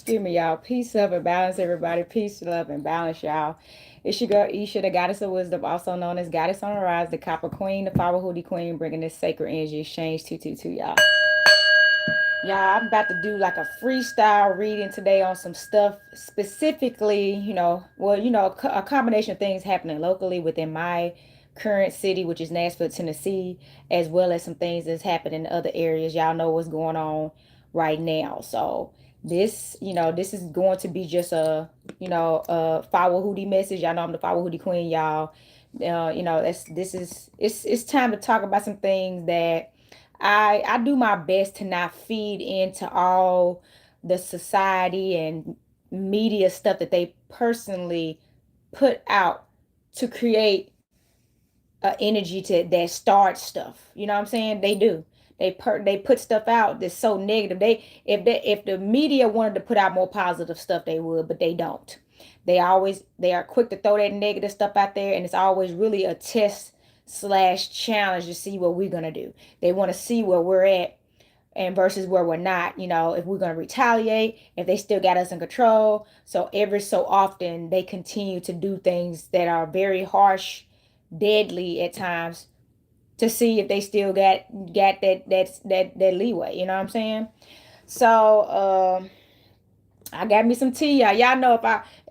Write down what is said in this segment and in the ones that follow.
Excuse me, y'all. Peace, love, and balance, everybody. Peace, love, and balance, y'all. It's your girl, Isha, the goddess of wisdom, also known as Goddess on the Rise, the Copper Queen, the Fawohodie Queen, bringing this sacred energy exchange 222, y'all. Y'all, I'm about to do like a freestyle reading today on some stuff specifically, a combination of things happening locally within my current city, which is Nashville, Tennessee, as well as some things that's happening in other areas. Y'all know what's going on right now. So this is going to be just a Fawohodie message. Y'all know I'm the Fawohodie Queen, y'all. It's time to talk about some things that I do my best to not feed into all the society and media stuff that they personally put out to create energy to that starts stuff. You know what I'm saying? They do. They put stuff out that's so negative. If the media wanted to put out more positive stuff, they would, but they don't. They are quick to throw that negative stuff out there, and it's always really a test slash challenge to see what we're gonna do. They want to see where we're at and versus where we're not, if we're going to retaliate, if they still got us in control. So every so often they continue to do things that are very harsh, deadly at times, to see if they still got that leeway. You know what I'm saying? So I got me some tea out. Y'all know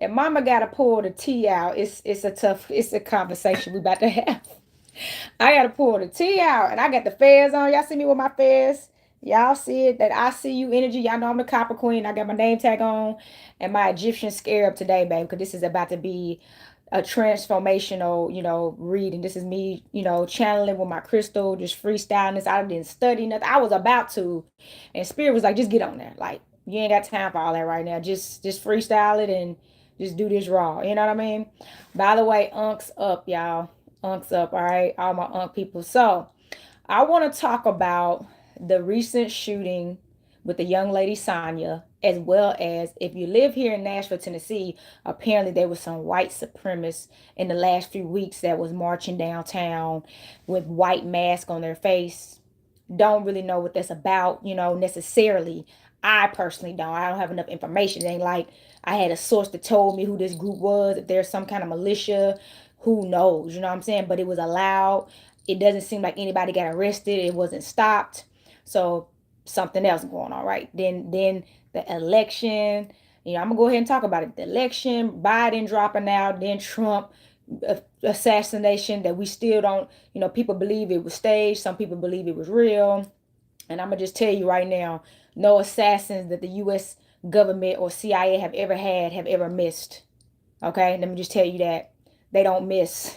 if mama gotta pour the tea out, it's a conversation we about to have. I gotta pour the tea out, and I got the fez on. Y'all see me with my fez? Y'all see it? That I see you energy. Y'all know I'm the Copper Queen. I got my name tag on and my Egyptian scarab today, baby, because this is about to be a transformational, reading. This is me, channeling with my crystal, just freestyling this. I didn't study nothing. I was about to, and spirit was like, just get on there. Like, you ain't got time for all that right now. Just freestyle it and just do this raw. You know what I mean? By the way, unks up, y'all. Unks up, all right? All my unk people. So I want to talk about the recent shooting with the young lady Sonya, as well as if you live here in Nashville, Tennessee, apparently there was some white supremacists in the last few weeks that was marching downtown with white masks on their face. Don't really know what that's about, necessarily. I personally don't. I don't have enough information. It ain't like I had a source that told me who this group was. If there's some kind of militia, who knows? You know what I'm saying? But it was allowed. It doesn't seem like anybody got arrested. It wasn't stopped. So something else going on, right? Then the election. I'm gonna go ahead and talk about it. The election, Biden dropping out, then Trump assassination that we still don't. People believe it was staged. Some people believe it was real. And I'm gonna just tell you right now, no assassins that the U.S. government or CIA have ever missed. Okay, let me just tell you that they don't miss.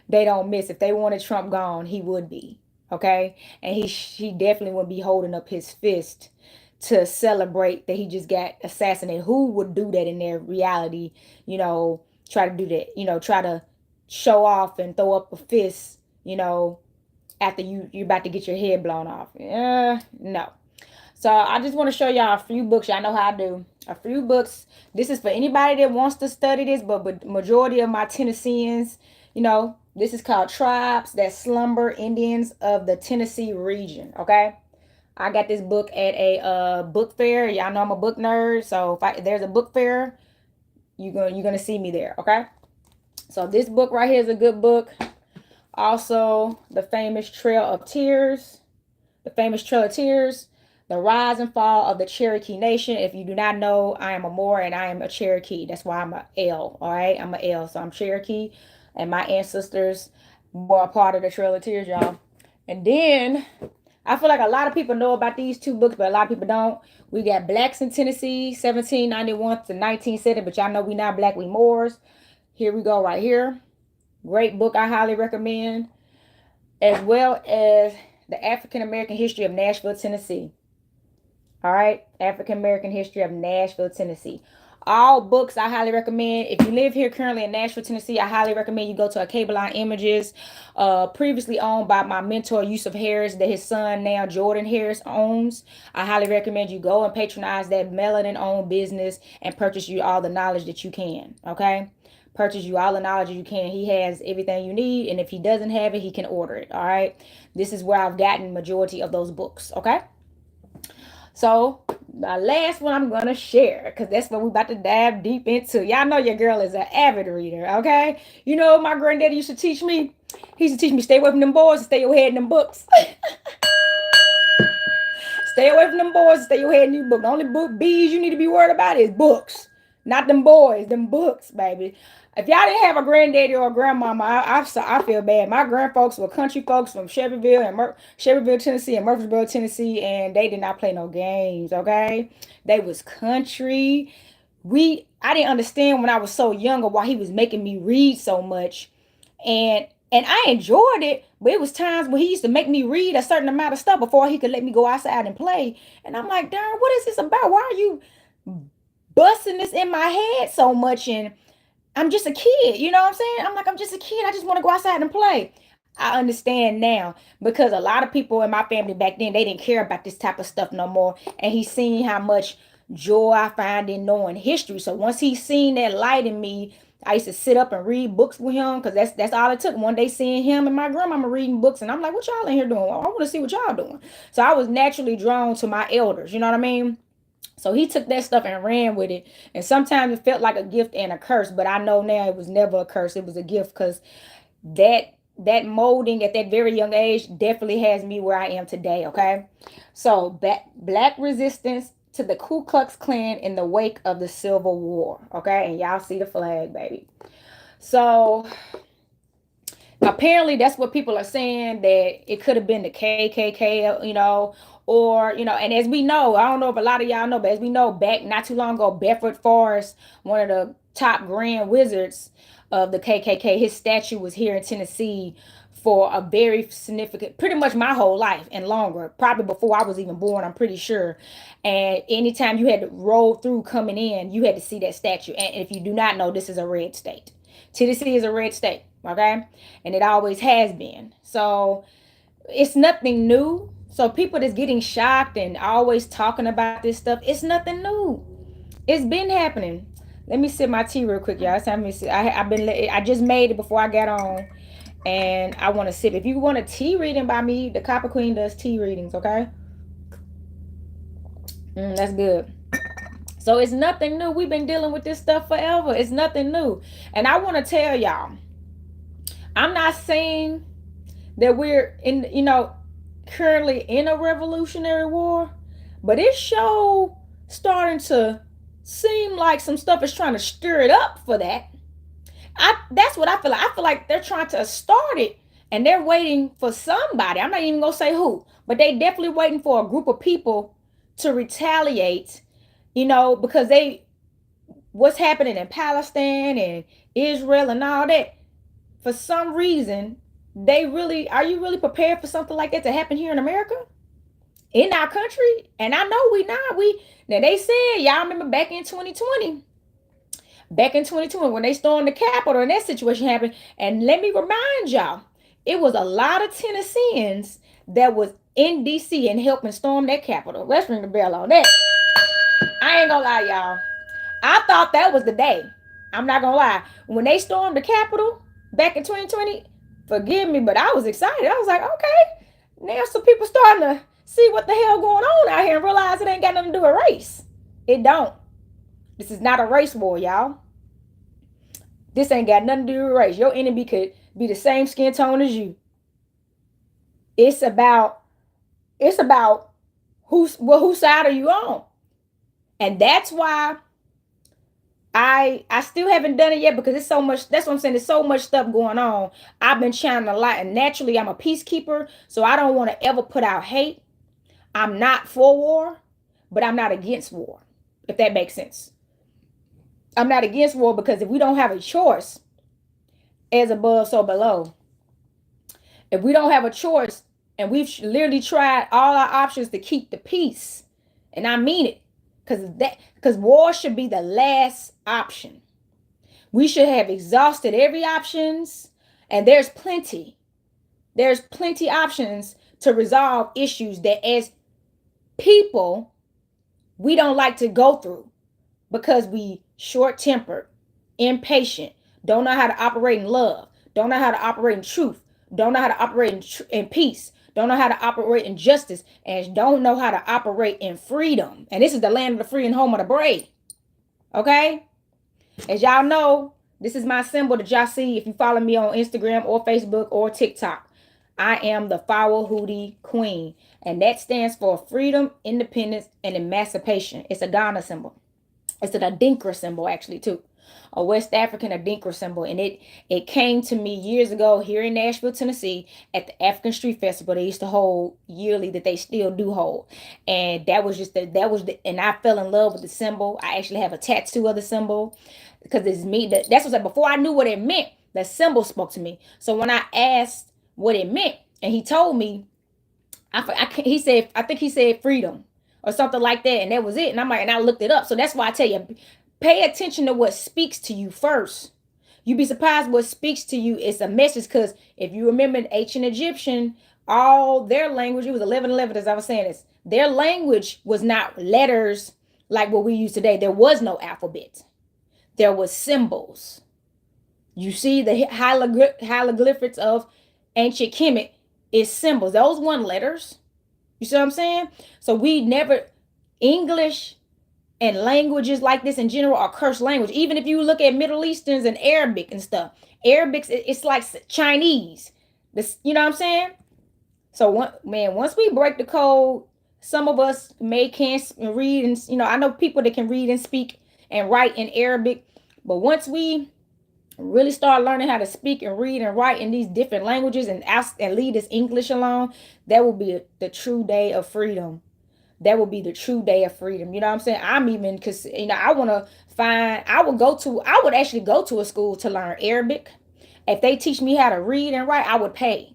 They don't miss. If they wanted Trump gone, he would be. Okay, and he definitely would be holding up his fist to celebrate that he just got assassinated. Who would do that in their reality? Try to do that. Try to show off and throw up a fist. After you're about to get your head blown off. No. So I just want to show y'all a few books. Y'all know how I do. A few books. This is for anybody that wants to study this, but majority of my Tennesseans, this is called Tribes That Slumber, Indians of the Tennessee Region. Okay. I got this book at a book fair. Y'all know I'm a book nerd. So if there's a book fair, you're gonna see me there. Okay. So this book right here is a good book. Also, The Famous Trail of Tears. The Famous Trail of Tears. The Rise and Fall of the Cherokee Nation. If you do not know, I am a Moor and I am a Cherokee. That's why I'm a L. All right, I'm a L. So I'm Cherokee, and my ancestors were a part of the Trail of Tears, y'all. And then I feel like a lot of people know about these two books, but a lot of people don't. We got Blacks in Tennessee, 1791 to 1970. But y'all know we not black, we Moors. Here we go, right here. Great book, I highly recommend, as well as The African American History of Nashville, Tennessee. All right, African American History of Nashville, Tennessee. All books I highly recommend. If you live here currently in Nashville, Tennessee, I highly recommend you go to a Cable Line Images, previously owned by my mentor Yusuf Harris, that his son now Jordan Harris owns. I highly recommend you go and patronize that melanin-owned business and purchase you all the knowledge that you can. Okay. Purchase you all the knowledge you can. He has everything you need, and if he doesn't have it, he can order it. All right, this is where I've gotten majority of those books. Okay, so the last one I'm gonna share, because that's what we about to dive deep into. Y'all know your girl is an avid reader, okay? You know what my granddaddy used to teach me? He used to teach me, stay away from them boys and stay your head in them books. Stay away from them boys, stay your head in these books. The only book bees you need to be worried about is books. Not them boys, them books, baby. If y'all didn't have a granddaddy or a grandmama, I feel bad. My grandfolks were country folks from Shelbyville and Shelbyville, Tennessee, and Murfreesboro, Tennessee, and they did not play no games. Okay, they was country. I didn't understand when I was so younger why he was making me read so much, and I enjoyed it, but it was times when he used to make me read a certain amount of stuff before he could let me go outside and play. And I'm like, darn, what is this about? Why are you busting this in my head so much? And I'm just a kid, you know what I'm saying? I'm like, I'm just a kid. I just want to go outside and play. I understand now because a lot of people in my family back then, they didn't care about this type of stuff no more. And he's seen how much joy I find in knowing history. So once he seen that light in me, I used to sit up and read books with him because that's all it took. One day seeing him and my grandmama reading books, and I'm like, what y'all in here doing? I want to see what y'all doing. So I was naturally drawn to my elders, you know what I mean? So he took that stuff and ran with it. And sometimes it felt like a gift and a curse, but I know now it was never a curse. It was a gift because that molding at that very young age definitely has me where I am today, okay? So black resistance to the Ku Klux Klan in the wake of the Civil War, okay? And y'all see the flag, baby. So apparently that's what people are saying, that it could have been the KKK, or and as we know, I don't know if a lot of y'all know, but as we know, back not too long ago, Bedford Forrest, one of the top grand wizards of the KKK, his statue was here in Tennessee for a very significant, pretty much my whole life and longer, probably before I was even born, I'm pretty sure. And anytime you had to roll through coming in, you had to see that statue. And if you do not know, this is a red state. Tennessee is a red state, okay? And it always has been. So it's nothing new. So people that's getting shocked and always talking about this stuff, it's nothing new. It's been happening. Let me sip my tea real quick, y'all. I just made it before I got on, and I want to sip. If you want a tea reading by me, the Copper Queen does tea readings, okay? That's good. So it's nothing new. We've been dealing with this stuff forever. It's nothing new. And I want to tell y'all, I'm not saying that we're currently in a revolutionary war, but it sure starting to seem like some stuff is trying to stir it up for that. That's what I feel like. I feel like they're trying to start it and they're waiting for somebody. I'm not even gonna say who, but they definitely waiting for a group of people to retaliate, because what's happening in Palestine and Israel and all that, for some reason, are you really prepared for something like that to happen here in America? In our country? And I know now they said, y'all remember back in 2020, when they stormed the Capitol and that situation happened. And let me remind y'all, it was a lot of Tennesseans that was in DC and helping storm that Capitol. Let's ring the bell on that. I ain't gonna lie, y'all. I thought that was the day. I'm not gonna lie. When they stormed the Capitol back in 2020, forgive me, but I was excited. I was like, okay, now some people starting to see what the hell going on out here and realize it ain't got nothing to do with race. It don't. This is not a race war, y'all. This ain't got nothing to do with race. Your enemy could be the same skin tone as you. It's about whose side are you on? And that's why I still haven't done it yet, because it's so much. That's what I'm saying. There's so much stuff going on. I've been channeling a lot, and naturally I'm a peacekeeper, so I don't want to ever put out hate. I'm not for war, but I'm not against war, if that makes sense. I'm not against war because if we don't have a choice, as above, so below. If we don't have a choice, and we've literally tried all our options to keep the peace, and I mean it, because war should be the last option. We should have exhausted every options, and there's plenty options to resolve issues that as people we don't like to go through, because we short-tempered, impatient, don't know how to operate in love, don't know how to operate in truth, don't know how to operate in peace, don't know how to operate in justice, and don't know how to operate in freedom. And this is the land of the free and home of the brave. Okay? As y'all know, this is my symbol that y'all see if you follow me on Instagram or Facebook or TikTok. I am the Fawohodie Queen. And that stands for freedom, independence, and emancipation. It's a Ghana symbol. It's an Adinkra symbol, actually, too. A West African Adinkra symbol. And it came to me years ago here in Nashville, Tennessee, at the African Street Festival they used to hold yearly, that they still do hold. And that was and I fell in love with the symbol. I actually have a tattoo of the symbol because it's me. That's what before I knew what it meant, the symbol spoke to me. So when I asked what it meant, and he told me, he said, I think he said freedom or something like that, and that was it. And I'm like, and I looked it up. So that's why I tell you, pay attention to what speaks to you first. You'd be surprised what speaks to you is a message. Because if you remember ancient Egyptian, all their language, it was 1111 as I was saying this, their language was not letters like what we use today. There was no alphabet. There was symbols. You see the hieroglyphics of ancient Kemet is symbols. Those weren't letters. You see what I'm saying? So we never, English and languages like this in general are cursed language. Even if you look at Middle Easterns and Arabic and stuff, it's like Chinese. This, you know what I'm saying? So once we break the code, some of us can't read, and I know people that can read and speak and write in Arabic, but once we really start learning how to speak and read and write in these different languages and leave this English alone, that will be the true day of freedom. That will be the true day of freedom. You know what I'm saying? I'm even, because, I want to I would actually go to a school to learn Arabic. If they teach me how to read and write, I would pay.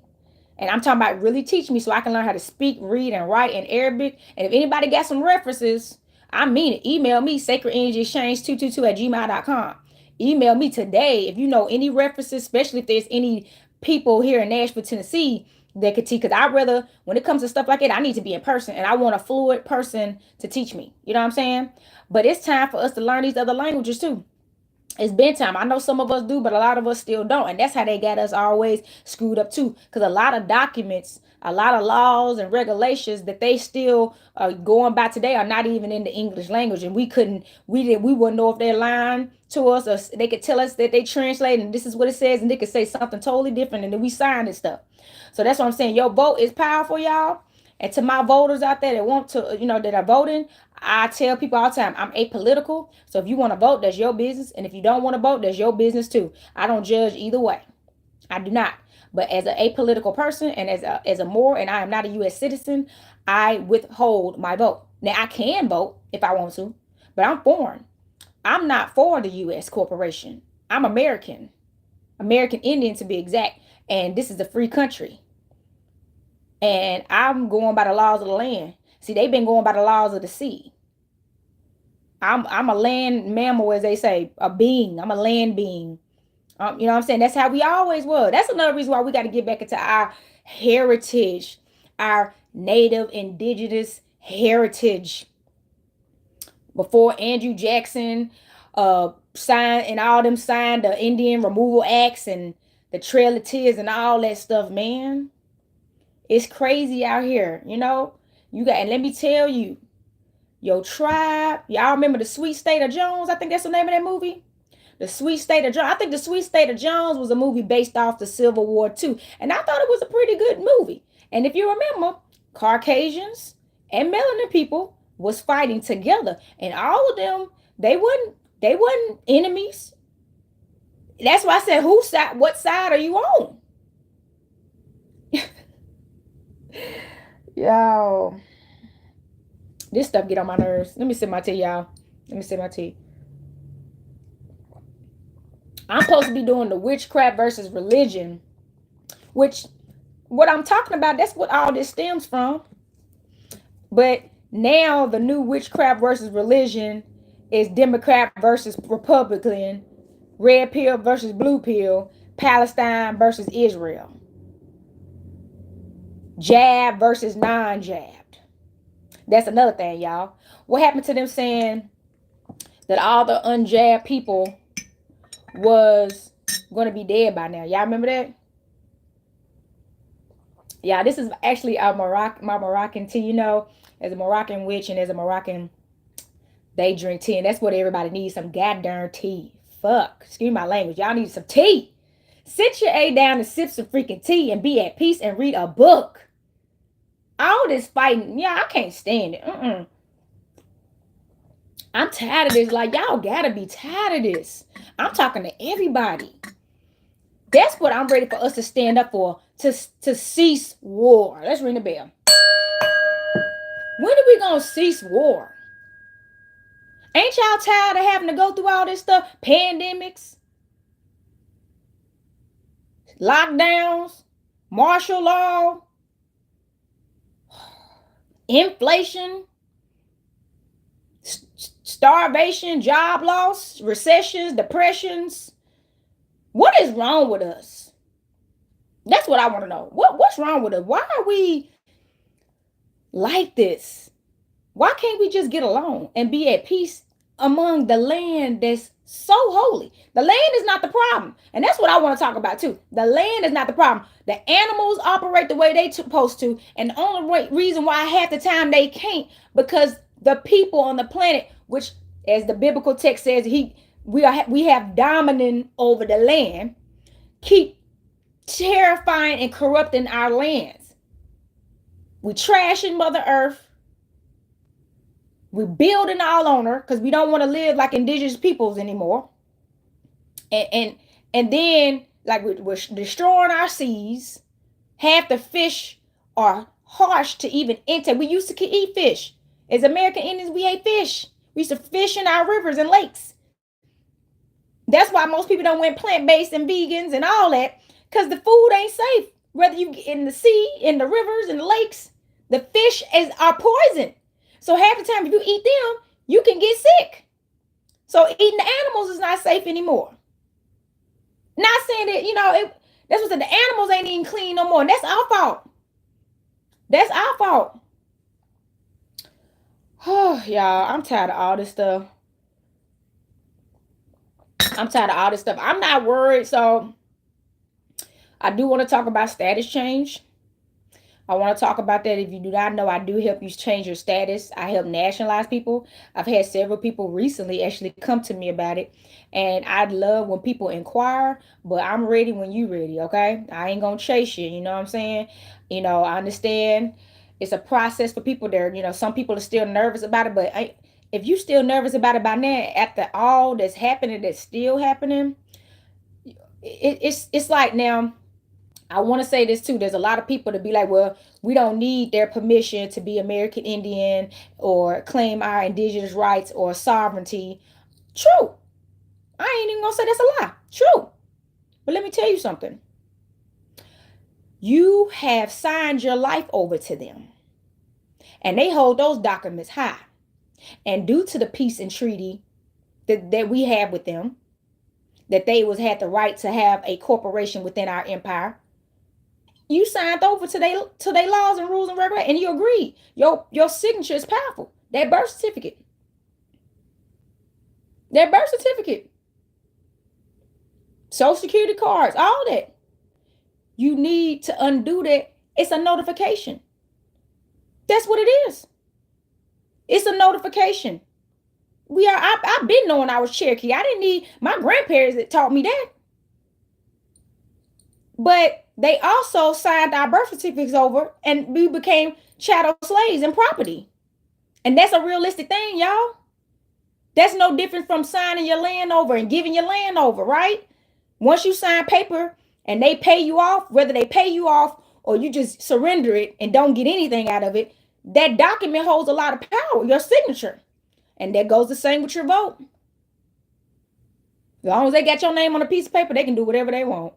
And I'm talking about really teach me so I can learn how to speak, read, and write in Arabic. And if anybody got some references, I mean it. Email me, sacredenergyexchange222@gmail.com. Email me today if you know any references, especially if there's any people here in Nashville, Tennessee that could teach. Because I'd rather, when it comes to stuff like that, I need to be in person. And I want a fluid person to teach me. You know what I'm saying? But it's time for us to learn these other languages too. It's been time. I know some of us do, but a lot of us still don't. And that's how they got us always screwed up too. Because a lot of documents, a lot of laws and regulations that they still are going by today are not even in the English language. And we wouldn't know if they're lying to us, or they could tell us that they translate and this is what it says, and they could say something totally different, and then we sign this stuff. So that's what I'm saying. Your vote is powerful, y'all. And to my voters out there that want to, that are voting, I tell people all the time, I'm apolitical. So if you want to vote, that's your business. And if you don't want to vote, that's your business too. I don't judge either way. I do not. But as an apolitical person and as a more, and I am not a U.S. citizen, I withhold my vote. Now, I can vote if I want to, but I'm foreign. I'm not for the U.S. corporation. I'm American Indian to be exact. And this is a free country. And I'm going by the laws of the land. See, they've been going by the laws of the sea. I'm a land mammal, as they say, a being. I'm a land being. You know what I'm saying? That's how we always were. That's another reason why we got to get back into our heritage, our native indigenous heritage. Before Andrew Jackson signed the Indian Removal Acts and the Trail of Tears and all that stuff, man. It's crazy out here, and let me tell you, your tribe, y'all remember The Sweet State of Jones? I think that's the name of that movie. The Sweet State of Jones. I think The Sweet State of Jones was a movie based off the Civil War too. And I thought it was a pretty good movie. And if you remember, Caucasians and melanin people was fighting together. And all of them, they wasn't enemies. That's why I said, what side are you on? Yo, this stuff get on my nerves. Let me sip my tea, y'all. Let me sip my tea. I'm supposed to be doing the witchcraft versus religion, which what I'm talking about, that's what all this stems from. But now the new witchcraft versus religion is Democrat versus Republican, red pill versus blue pill, Palestine versus Israel. Jab versus non-jabbed. That's another thing, y'all. What happened to them saying that all the unjabbed people was going to be dead by now? Y'all remember that? Yeah, this is actually my Moroccan tea. You know, as a Moroccan witch and as a Moroccan, they drink tea, and that's what everybody needs, some goddamn tea. Fuck, excuse my language. Y'all need some tea. Sit your A down and sip some freaking tea and be at peace and read a book. All this fighting, yeah, I can't stand it. I'm tired of this. Like, y'all gotta be tired of this. I'm talking to everybody. That's what I'm ready for us to stand up for, to cease war. Let's ring the bell. When are we gonna cease war? Ain't y'all tired of having to go through all this stuff? Pandemics, lockdowns, martial law, inflation, starvation, job loss, recessions, depressions. What is wrong with us? That's what I want to know. What's wrong with us? Why are we like this? Why can't we just get along and be at peace among the land that's so holy? The land is not the problem. And that's what I want to talk about too. The land is not the problem. The animals operate the way they supposed to. And the only reason why half the time they can't, because the people on the planet, which as the biblical text says, we have dominance over the land, keep terrifying and corrupting our lands. We trashing Mother Earth. We're building all on her because we don't want to live like indigenous peoples anymore. And then like we're destroying our seas. Half the fish are harsh to even enter. We used to eat fish. As American Indians, we ate fish. We used to fish in our rivers and lakes. That's why most people don't went plant-based and vegans and all that, because the food ain't safe. Whether you get in the sea, in the rivers, in the lakes, the fish are poison. So half the time if you eat them, you can get sick. So eating the animals is not safe anymore. Not saying that, that's what the animals ain't even clean no more. And that's our fault. That's our fault. Oh, y'all, I'm tired of all this stuff. I'm not worried. So I do want to talk about status change. I want to talk about that. If you do not know, I do help you change your status. I help nationalize people. I've had several people recently actually come to me about it. And I'd love when people inquire, but I'm ready when you ready, okay? I ain't going to chase you, you know what I'm saying? I understand it's a process for people there. Some people are still nervous about it, but if you still nervous about it by now, after all that's happening, that's still happening, it's like now, I want to say this too. There's a lot of people to be like, well, we don't need their permission to be American Indian or claim our indigenous rights or sovereignty. True. I ain't even going to say that's a lie. True. But let me tell you something. You have signed your life over to them. And they hold those documents high. And due to the peace and treaty that we have with them, that they had the right to have a corporation within our empire, you signed over to their laws and rules and regulations, and you agreed. Your signature is powerful. That birth certificate. Social security cards, all that. You need to undo that. It's a notification. That's what it is. It's a notification. I've been knowing I was Cherokee. I didn't need my grandparents that taught me that. But they also signed our birth certificates over and we became chattel slaves and property. And that's a realistic thing, y'all. That's no different from signing your land over and giving your land over, right? Once you sign paper and they pay you off, whether they pay you off or you just surrender it and don't get anything out of it, that document holds a lot of power, your signature. And that goes the same with your vote. As long as they got your name on a piece of paper, they can do whatever they want.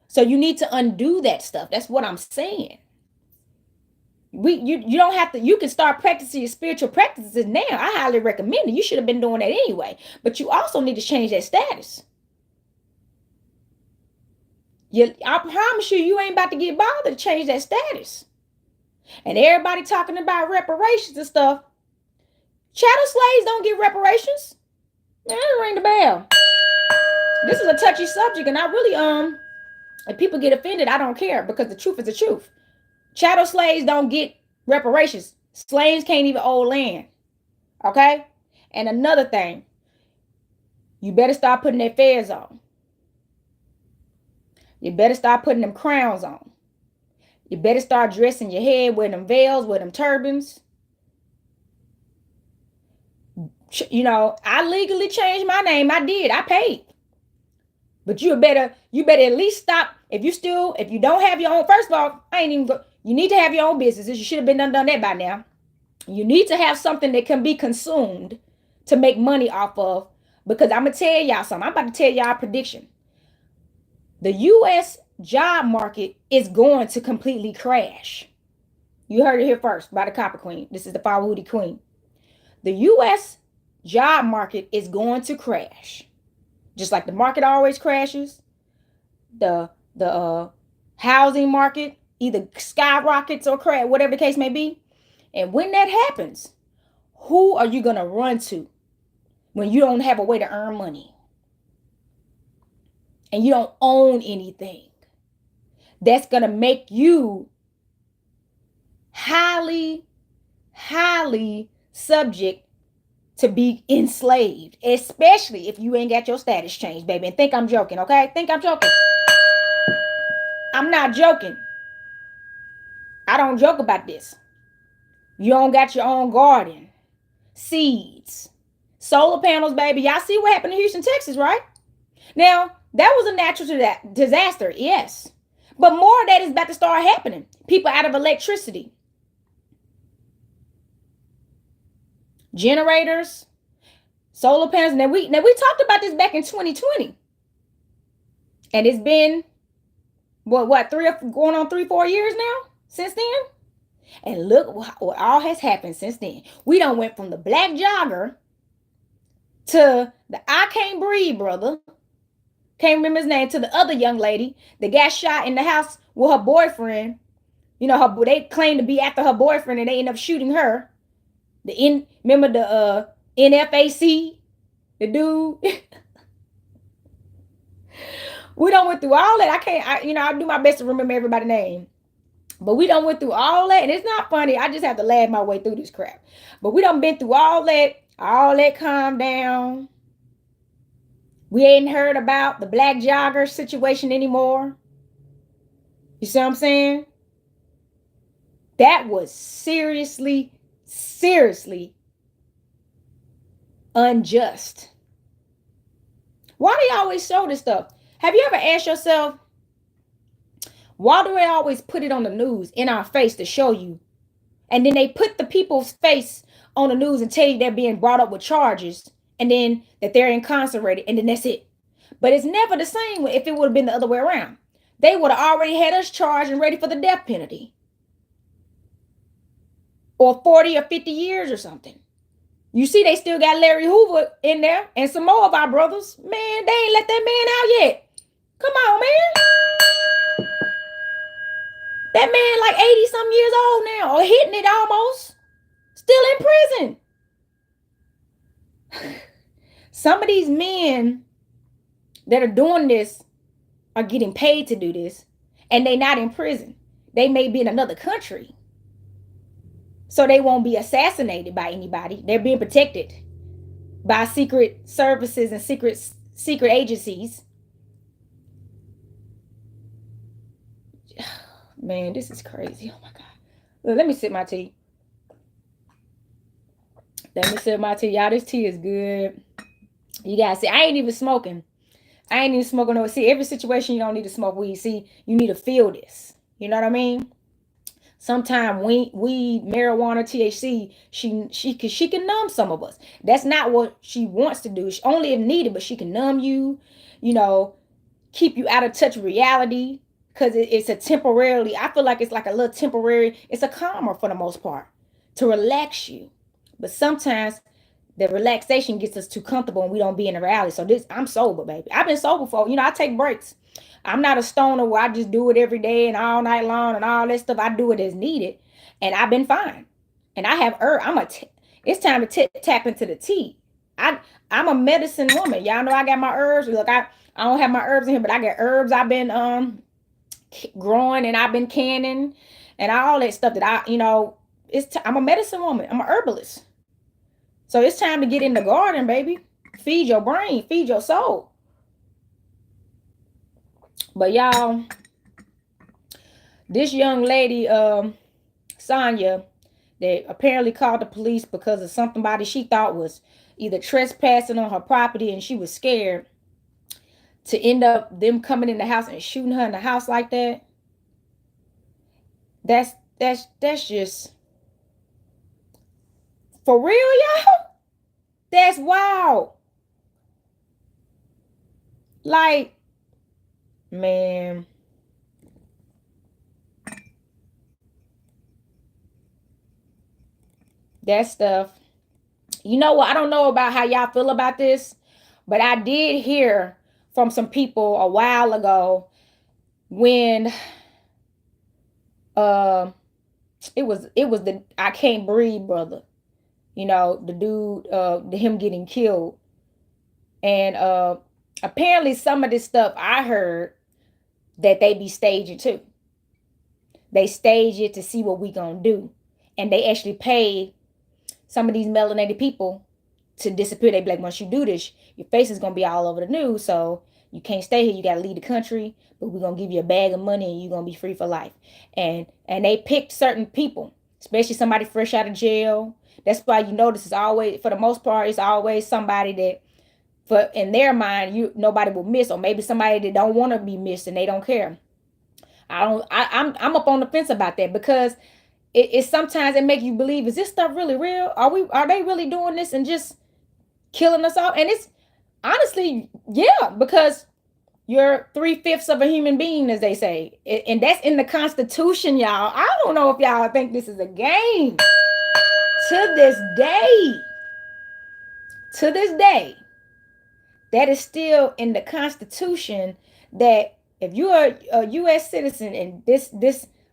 So you need to undo that stuff. That's what I'm saying. You don't have to, you can start practicing your spiritual practices now. I highly recommend it. You should have been doing that anyway. But you also need to change that status. I promise you ain't about to get bothered to change that status. And everybody talking about reparations and stuff. Chattel slaves don't get reparations. Man, ring the bell. This is a touchy subject, and I really if people get offended, I don't care, because the truth is the truth. Chattel slaves don't get reparations. Slaves can't even own land. Okay? And another thing, you better start putting their fez on. You better start putting them crowns on. You better start dressing your head with them veils, with them turbans. You know, I legally changed my name. I did. I paid. But you better at least stop. If you don't have your own, first of all, I ain't even go, you need to have your own businesses. You should have been done that by now. You need to have something that can be consumed to make money off of. Because I'm gonna tell y'all something. I'm about to tell y'all a prediction. The US job market is going to completely crash. You heard it here first by the Copper Queen. This is the Fawohodie Queen. The US job market is going to crash. Just like the market always crashes, the housing market either skyrockets or crash, whatever the case may be. And when that happens, who are you going to run to when you don't have a way to earn money and you don't own anything? That's going to make you highly subject to be enslaved, especially if you ain't got your status changed, baby. And think I'm joking, okay? Think I'm joking. I'm not joking. I don't joke about this. You don't got your own garden, seeds, solar panels, baby. Y'all see what happened in Houston, Texas, right? Now, that was a natural disaster, yes. But more of that is about to start happening. People out of electricity. Generators, solar panels. Now we talked about this back in 2020. And it's been what 4 years now since then? And look what all has happened since then. We done went from the black jogger to the I can't breathe brother. Can't remember his name, to the other young lady that got shot in the house with her boyfriend. You know, they claim to be after her boyfriend and they end up shooting her. Remember the NFAC, the dude. We done went through all that. I do my best to remember everybody's name. But we done went through all that, and it's not funny. I just have to laugh my way through this crap. But we done been through all that calm down. We ain't heard about the black jogger situation anymore. You see what I'm saying? That was seriously unjust. Why do you always show this stuff? Have you ever asked yourself, why do they always put it on the news in our face to show you? And then they put the people's face on the news and tell you they're being brought up with charges and then that they're incarcerated and then that's it. But it's never the same if it would have been the other way around. They would have already had us charged and ready for the death penalty. Or 40 or 50 years or something. You see, they still got Larry Hoover in there and some more of our brothers. Man, they ain't let that man out yet. Come on, man. That man like 80-some years old now, or hitting it almost. Still in prison. Some of these men that are doing this are getting paid to do this, and they not in prison. They may be in another country. So they won't be assassinated by anybody. They're being protected by secret services and secret agencies. Man, this is crazy. Oh my God. Look, let me sip my tea. Y'all, this tea is good. You guys see, I ain't even smoking. No. See, every situation you don't need to smoke weed. See, you need to feel this. You know what I mean? Sometimes weed, marijuana, THC, she can numb some of us. That's not what she wants to do. She, only if needed, but she can numb you, keep you out of touch with reality. Because it's a temporarily, I feel like it's like a little temporary, it's a calmer for the most part to relax you. But sometimes the relaxation gets us too comfortable and we don't be in the reality. So I'm sober, baby. I've been sober for, I take breaks. I'm not a stoner where I just do it every day and all night long and all that stuff. I do it as needed. And I've been fine. And I have it's time to tap into the tea. I'm a medicine woman. Y'all know I got my herbs. Look, I don't have my herbs in here, but I got herbs I've been growing and I've been canning. and all that stuff that I'm a medicine woman. I'm a herbalist. So it's time to get in the garden, baby. Feed your brain, feed your soul. But y'all, this young lady, Sonya, that apparently called the police because of somebody she thought was either trespassing on her property, and she was scared to end up them coming in the house and shooting her in the house like that. That's just for real, y'all. That's wild. Like, man, that stuff. You know what? I don't know about how y'all feel about this, but I did hear from some people a while ago when uh it was the I Can't Breathe brother. You know, the dude, him getting killed. And apparently some of this stuff I heard that they be staging too. They stage it to see what we gonna do. And they actually pay some of these melanated people to disappear. They be like, once you do this, your face is gonna be all over the news. So you can't stay here. You gotta leave the country, but we're gonna give you a bag of money and you're gonna be free for life. And they picked certain people, especially somebody fresh out of jail. That's why you notice it's always, for the most part, it's always somebody that, for in their mind, nobody will miss, or maybe somebody that don't want to be missed and they don't care. I'm up on the fence about that, because it sometimes it make you believe, is this stuff really real? Are they really doing this and just killing us all? And it's honestly, yeah, because you're 3/5 of a human being, as they say, and that's in the Constitution, y'all. I don't know if y'all think this is a game. To this day, to this day, that is still in the Constitution, that if you're a U.S. citizen and this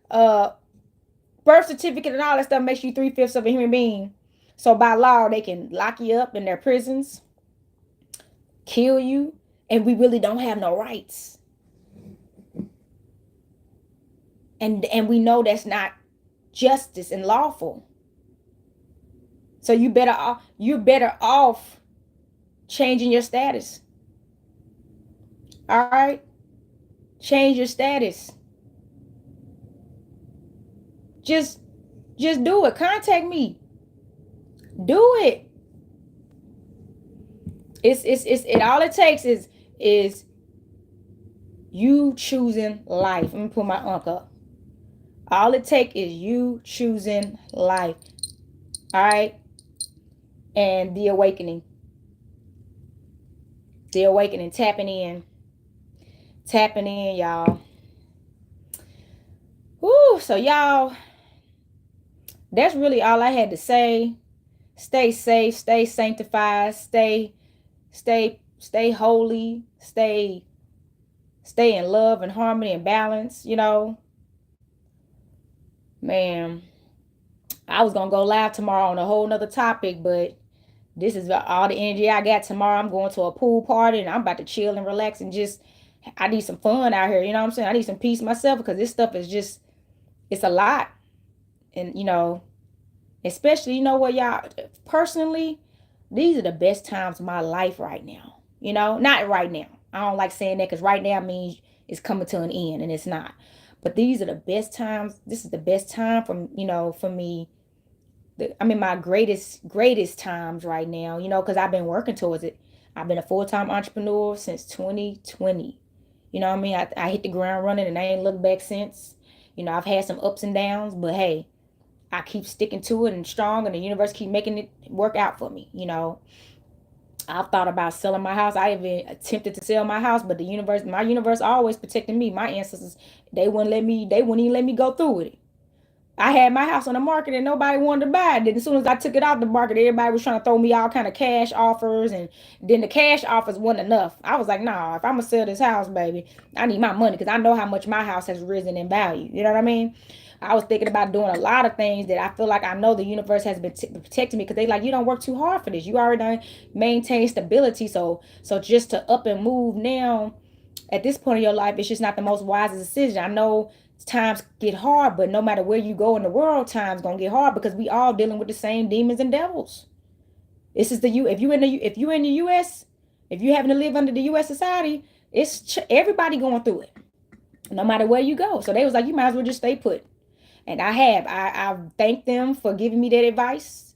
birth certificate and all that stuff makes you 3/5 of a human being, so by law they can lock you up in their prisons, kill you, and we really don't have no rights. And we know that's not justice and lawful. So you're better off changing your status. All right? Change your status. Just do it. Contact me. Do it. It all it takes is you choosing life. Let me put my unk up. All it takes is you choosing life. All right? And the awakening. The awakening, tapping in. Tapping in, y'all. Woo, so y'all, that's really all I had to say. Stay safe, stay sanctified, stay holy, stay in love and harmony and balance, you know. Man, I was gonna go live tomorrow on a whole nother topic, but this is all the energy I got tomorrow. I'm going to a pool party and I'm about to chill and relax and just, I need some fun out here. You know what I'm saying? I need some peace myself, because this stuff is just, it's a lot. And, you know, especially, you know what, y'all, personally, these are the best times of my life right now. You know, not right now. I don't like saying that, because right now means it's coming to an end, and it's not. But these are the best times. This is the best time for me. I'm in my greatest times right now, you know, because I've been working towards it. I've been a full-time entrepreneur since 2020. You know what I mean? I hit the ground running and I ain't looked back since. You know, I've had some ups and downs, but hey, I keep sticking to it and strong, and the universe keep making it work out for me. You know, I've thought about selling my house. I even attempted to sell my house, but my universe always protected me. My ancestors, they wouldn't even let me go through with it. I had my house on the market and nobody wanted to buy it. Then as soon as I took it out the market, everybody was trying to throw me all kind of cash offers, and then the cash offers wasn't enough. I was like, nah, if I'm gonna sell this house, baby, I need my money, because I know how much my house has risen in value. You know what I mean? I was thinking about doing a lot of things that I feel like I know the universe has been protecting me, because they like, you don't work too hard for this. You already done maintain stability. So just to up and move now, at this point in your life, it's just not the most wisest decision. I know times get hard, but no matter where you go in the world, times gonna get hard because we all dealing with the same demons and devils. This is the if you in the US, if you having to live under the US society, it's everybody going through it, no matter where you go. So they was like, you might as well just stay put. And I thank them for giving me that advice.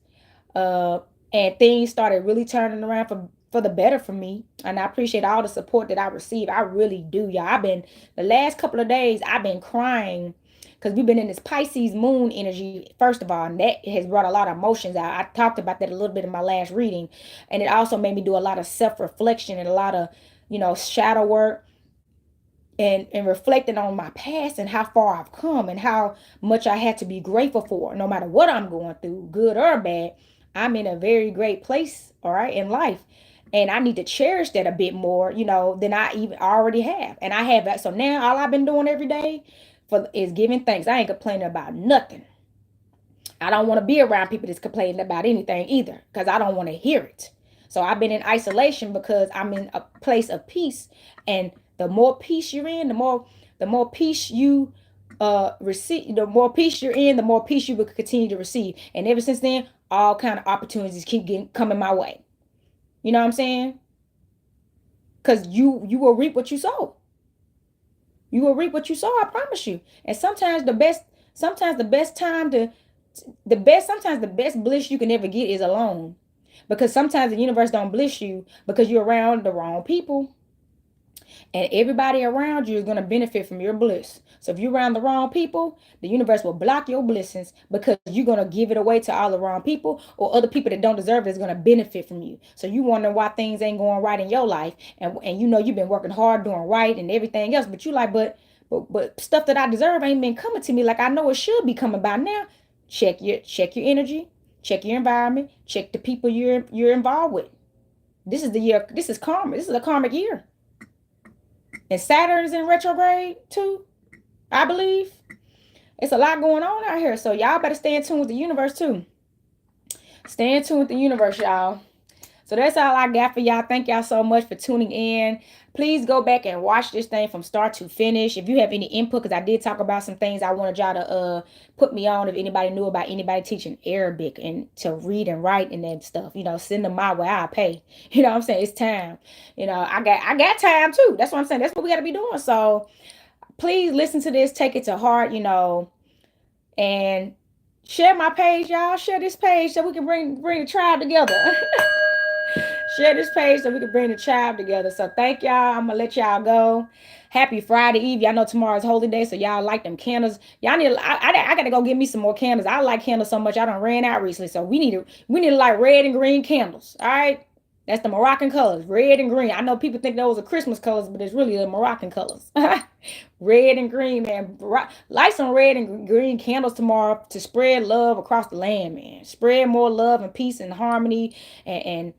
Uh, and things started really turning around for the better for me. And I appreciate all the support that I received. I really do, y'all. I've been the last couple of days, I've been crying because we've been in this Pisces moon energy, first of all, and that has brought a lot of emotions out. I talked about that a little bit in my last reading. And it also made me do a lot of self-reflection and a lot of, shadow work and reflecting on my past and how far I've come and how much I had to be grateful for. No matter what I'm going through, good or bad, I'm in a very great place, all right, in life. And I need to cherish that a bit more, than I even already have. And I have that. So now all I've been doing every day is giving thanks. I ain't complaining about nothing. I don't want to be around people that's complaining about anything either, because I don't want to hear it. So I've been in isolation because I'm in a place of peace. And the more peace you're in, the more peace you receive, the more peace you're in, the more peace you will continue to receive. And ever since then, all kind of opportunities keep coming my way. You know what I'm saying? Because you will reap what you sow. You will reap what you sow, I promise you. And sometimes the best bliss you can ever get is alone. Because sometimes the universe don't bliss you because you're around the wrong people. And everybody around you is going to benefit from your bliss. So if you're around the wrong people, the universe will block your blessings because you're going to give it away to all the wrong people, or other people that don't deserve it is going to benefit from you. So you wonder why things ain't going right in your life. And you've been working hard doing right and everything else. But you like, but stuff that I deserve ain't been coming to me like I know it should be coming by now. Check your energy, check your environment, check the people you're involved with. This is the year. This is karma. This is a karmic year. And Saturn's in retrograde too, I believe. It's a lot going on out here. So y'all better stay in tune with the universe too. Stay in tune with the universe, y'all. So that's all I got for y'all. Thank y'all so much for tuning in. Please go back and watch this thing from start to finish. If you have any input, because I did talk about some things I wanted y'all to put me on. If anybody knew about anybody teaching Arabic and to read and write and that stuff, send them my way. I'll pay. You know what I'm saying? It's time. I got time too. That's what I'm saying. That's what we got to be doing. So please listen to this. Take it to heart, and share my page, y'all. Share this page so we can bring the tribe together. Share this page so we can bring the tribe together. So thank y'all. I'm gonna let y'all go. Happy Friday Eve. Y'all know tomorrow's holy day, so y'all like them candles. Y'all need. I gotta go get me some more candles. I like candles so much. I done ran out recently, so we need to like red and green candles. All right. That's the Moroccan colors, red and green. I know people think those are Christmas colors, but it's really the Moroccan colors. Red and green, man. Light some red and green candles tomorrow to spread love across the land, man. Spread more love and peace and harmony and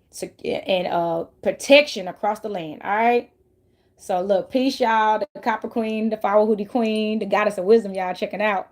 protection across the land. All right. So look, peace, y'all. The Copper Queen, the Fawohodie Queen, the Goddess of Wisdom, y'all checking out.